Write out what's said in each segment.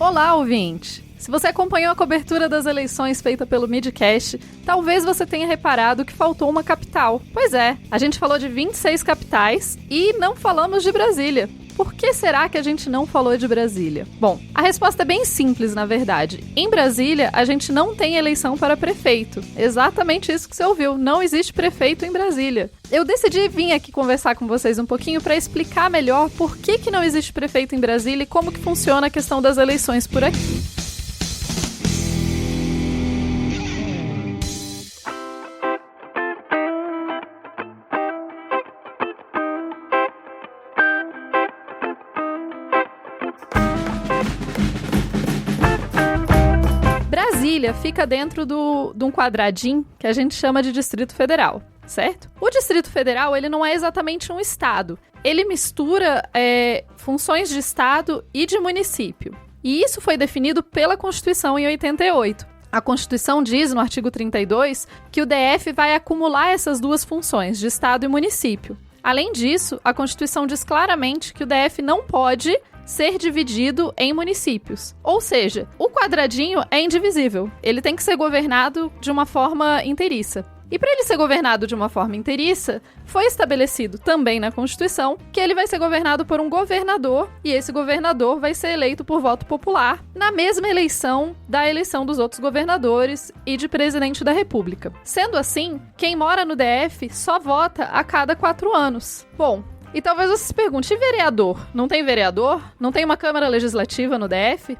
Olá, ouvinte! Se você acompanhou a cobertura das eleições feita pelo Midcast, talvez você tenha reparado que faltou uma capital. Pois é, a gente falou de 26 capitais e não falamos de Brasília. Por que será que a gente não falou de Brasília? Bom, a resposta é bem simples, na verdade. Em Brasília, a gente não tem eleição para prefeito. Exatamente isso que você ouviu. Não existe prefeito em Brasília. Eu decidi vir aqui conversar com vocês um pouquinho para explicar melhor por que não existe prefeito em Brasília e como que funciona a questão das eleições por aqui. Brasília fica dentro de um quadradinho que a gente chama de Distrito Federal, certo? O Distrito Federal, ele não é exatamente um estado. Ele mistura funções de estado e de município. E isso foi definido pela Constituição em 88. A Constituição diz, no artigo 32, que o DF vai acumular essas duas funções, de estado e município. Além disso, a Constituição diz claramente que o DF não pode ser dividido em municípios. Ou seja, o quadradinho é indivisível. Ele tem que ser governado de uma forma inteiriça. E para ele ser governado de uma forma inteiriça, foi estabelecido também na Constituição que ele vai ser governado por um governador, e esse governador vai ser eleito por voto popular na mesma eleição da eleição dos outros governadores e de presidente da República. Sendo assim, quem mora no DF só vota a cada 4 anos. Bom, e talvez você se pergunte, e vereador? Não tem vereador? Não tem uma Câmara Legislativa no DF?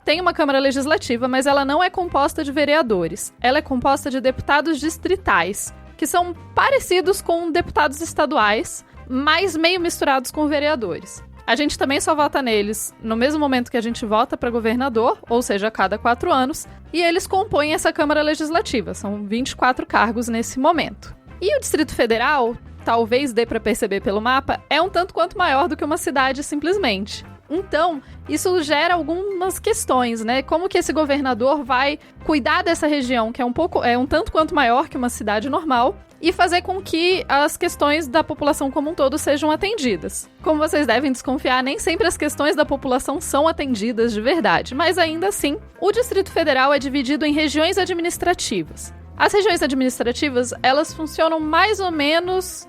Tem uma Câmara Legislativa, mas ela não é composta de vereadores. Ela é composta de deputados distritais, que são parecidos com deputados estaduais, mas meio misturados com vereadores. A gente também só vota neles no mesmo momento que a gente vota para governador, ou seja, a cada 4 anos, e eles compõem essa Câmara Legislativa. São 24 cargos nesse momento. E o Distrito Federal, talvez dê para perceber pelo mapa, é um tanto quanto maior do que uma cidade simplesmente. Então, isso gera algumas questões, né? Como que esse governador vai cuidar dessa região, que é um tanto quanto maior que uma cidade normal, e fazer com que as questões da população como um todo sejam atendidas. Como vocês devem desconfiar, nem sempre as questões da população são atendidas de verdade, mas ainda assim, o Distrito Federal é dividido em regiões administrativas. As regiões administrativas, elas funcionam mais ou menos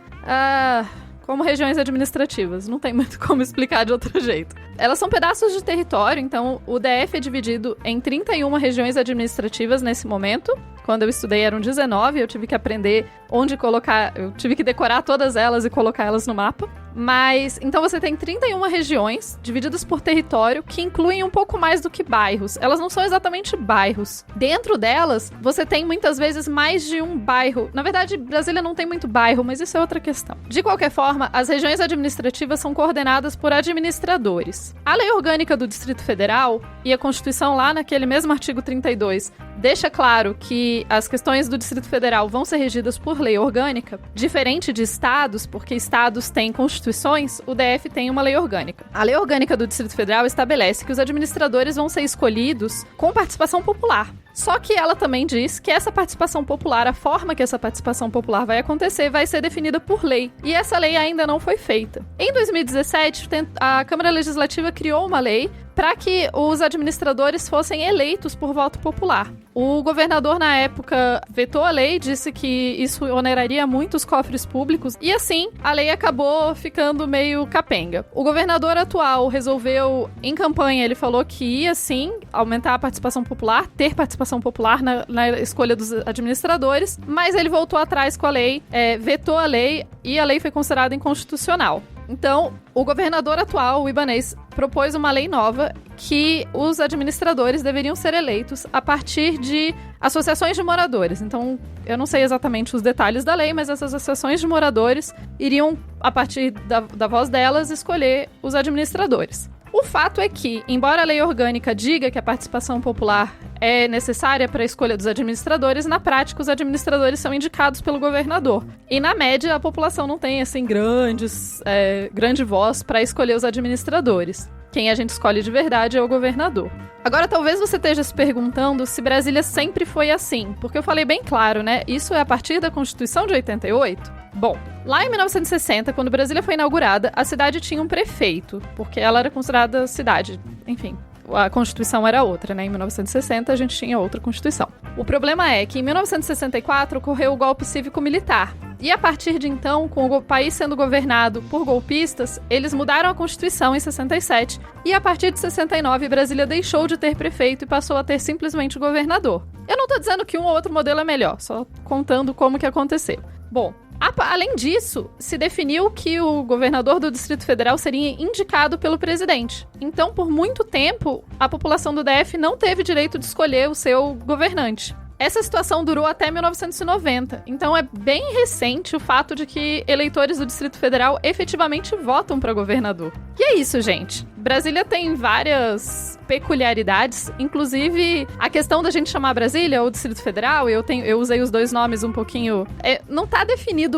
como regiões administrativas. Não tem muito como explicar de outro jeito. Elas são pedaços de território, então o DF é dividido em 31 regiões administrativas nesse momento. Quando eu estudei eram 19, eu tive que aprender onde colocar, eu tive que decorar todas elas e colocar elas no mapa. Mas, então você tem 31 regiões divididas por território que incluem um pouco mais do que bairros. Elas não são exatamente bairros. Dentro delas, você tem muitas vezes mais de um bairro. Na verdade, Brasília não tem muito bairro, mas isso é outra questão. De qualquer forma, as regiões administrativas são coordenadas por administradores. A Lei Orgânica do Distrito Federal e a Constituição lá naquele mesmo artigo 32 deixa claro que as questões do Distrito Federal vão ser regidas por lei orgânica, diferente de estados, porque estados têm constituições, o DF tem uma lei orgânica. A Lei Orgânica do Distrito Federal estabelece que os administradores vão ser escolhidos com participação popular. Só que ela também diz que essa participação popular, a forma que essa participação popular vai acontecer, vai ser definida por lei. E essa lei ainda não foi feita. Em 2017, a Câmara Legislativa criou uma lei para que os administradores fossem eleitos por voto popular. O governador, na época, vetou a lei, disse que isso oneraria muito os cofres públicos, e assim, a lei acabou ficando meio capenga. O governador atual resolveu, em campanha, ele falou que ia, sim, aumentar a participação popular, ter participação popular na escolha dos administradores, mas ele voltou atrás com a lei, vetou a lei, e a lei foi considerada inconstitucional. Então, o governador atual, o Ibanez, propôs uma lei nova que os administradores deveriam ser eleitos a partir de associações de moradores. Então, eu não sei exatamente os detalhes da lei, mas essas associações de moradores iriam, a partir da voz delas, escolher os administradores. O fato é que, embora a lei orgânica diga que a participação popular é necessária para a escolha dos administradores, na prática os administradores são indicados pelo governador. E na média a população não tem assim grande voz para escolher os administradores. Quem a gente escolhe de verdade é o governador. Agora, talvez você esteja se perguntando se Brasília sempre foi assim, porque eu falei bem claro, né? Isso é a partir da Constituição de 88. Bom, lá em 1960, quando Brasília foi inaugurada, a cidade tinha um prefeito, porque ela era considerada cidade, enfim, a Constituição era outra, né? Em 1960 a gente tinha outra Constituição. O problema é que em 1964 ocorreu o golpe cívico-militar. E a partir de então, com o país sendo governado por golpistas, eles mudaram a Constituição em 67 e a partir de 69 Brasília deixou de ter prefeito e passou a ter simplesmente governador. Eu não tô dizendo que um ou outro modelo é melhor, só contando como que aconteceu. Bom, além disso, se definiu que o governador do Distrito Federal seria indicado pelo presidente. Então, por muito tempo, a população do DF não teve direito de escolher o seu governante. Essa situação durou até 1990, então é bem recente o fato de que eleitores do Distrito Federal efetivamente votam para governador. E é isso, gente. Brasília tem várias peculiaridades, inclusive a questão da gente chamar Brasília ou Distrito Federal, eu usei os dois nomes um pouquinho... não tá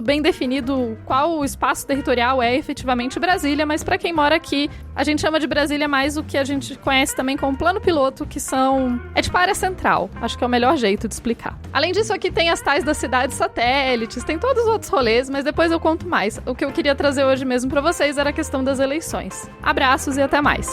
bem definido qual o espaço territorial é efetivamente Brasília, mas para quem mora aqui, a gente chama de Brasília mais o que a gente conhece também como plano piloto, que é tipo a área central. Acho que é o melhor jeito de explicar. Além disso, aqui tem as tais das cidades satélites, tem todos os outros rolês, mas depois eu conto mais. O que eu queria trazer hoje mesmo para vocês era a questão das eleições. Abraços e até mais!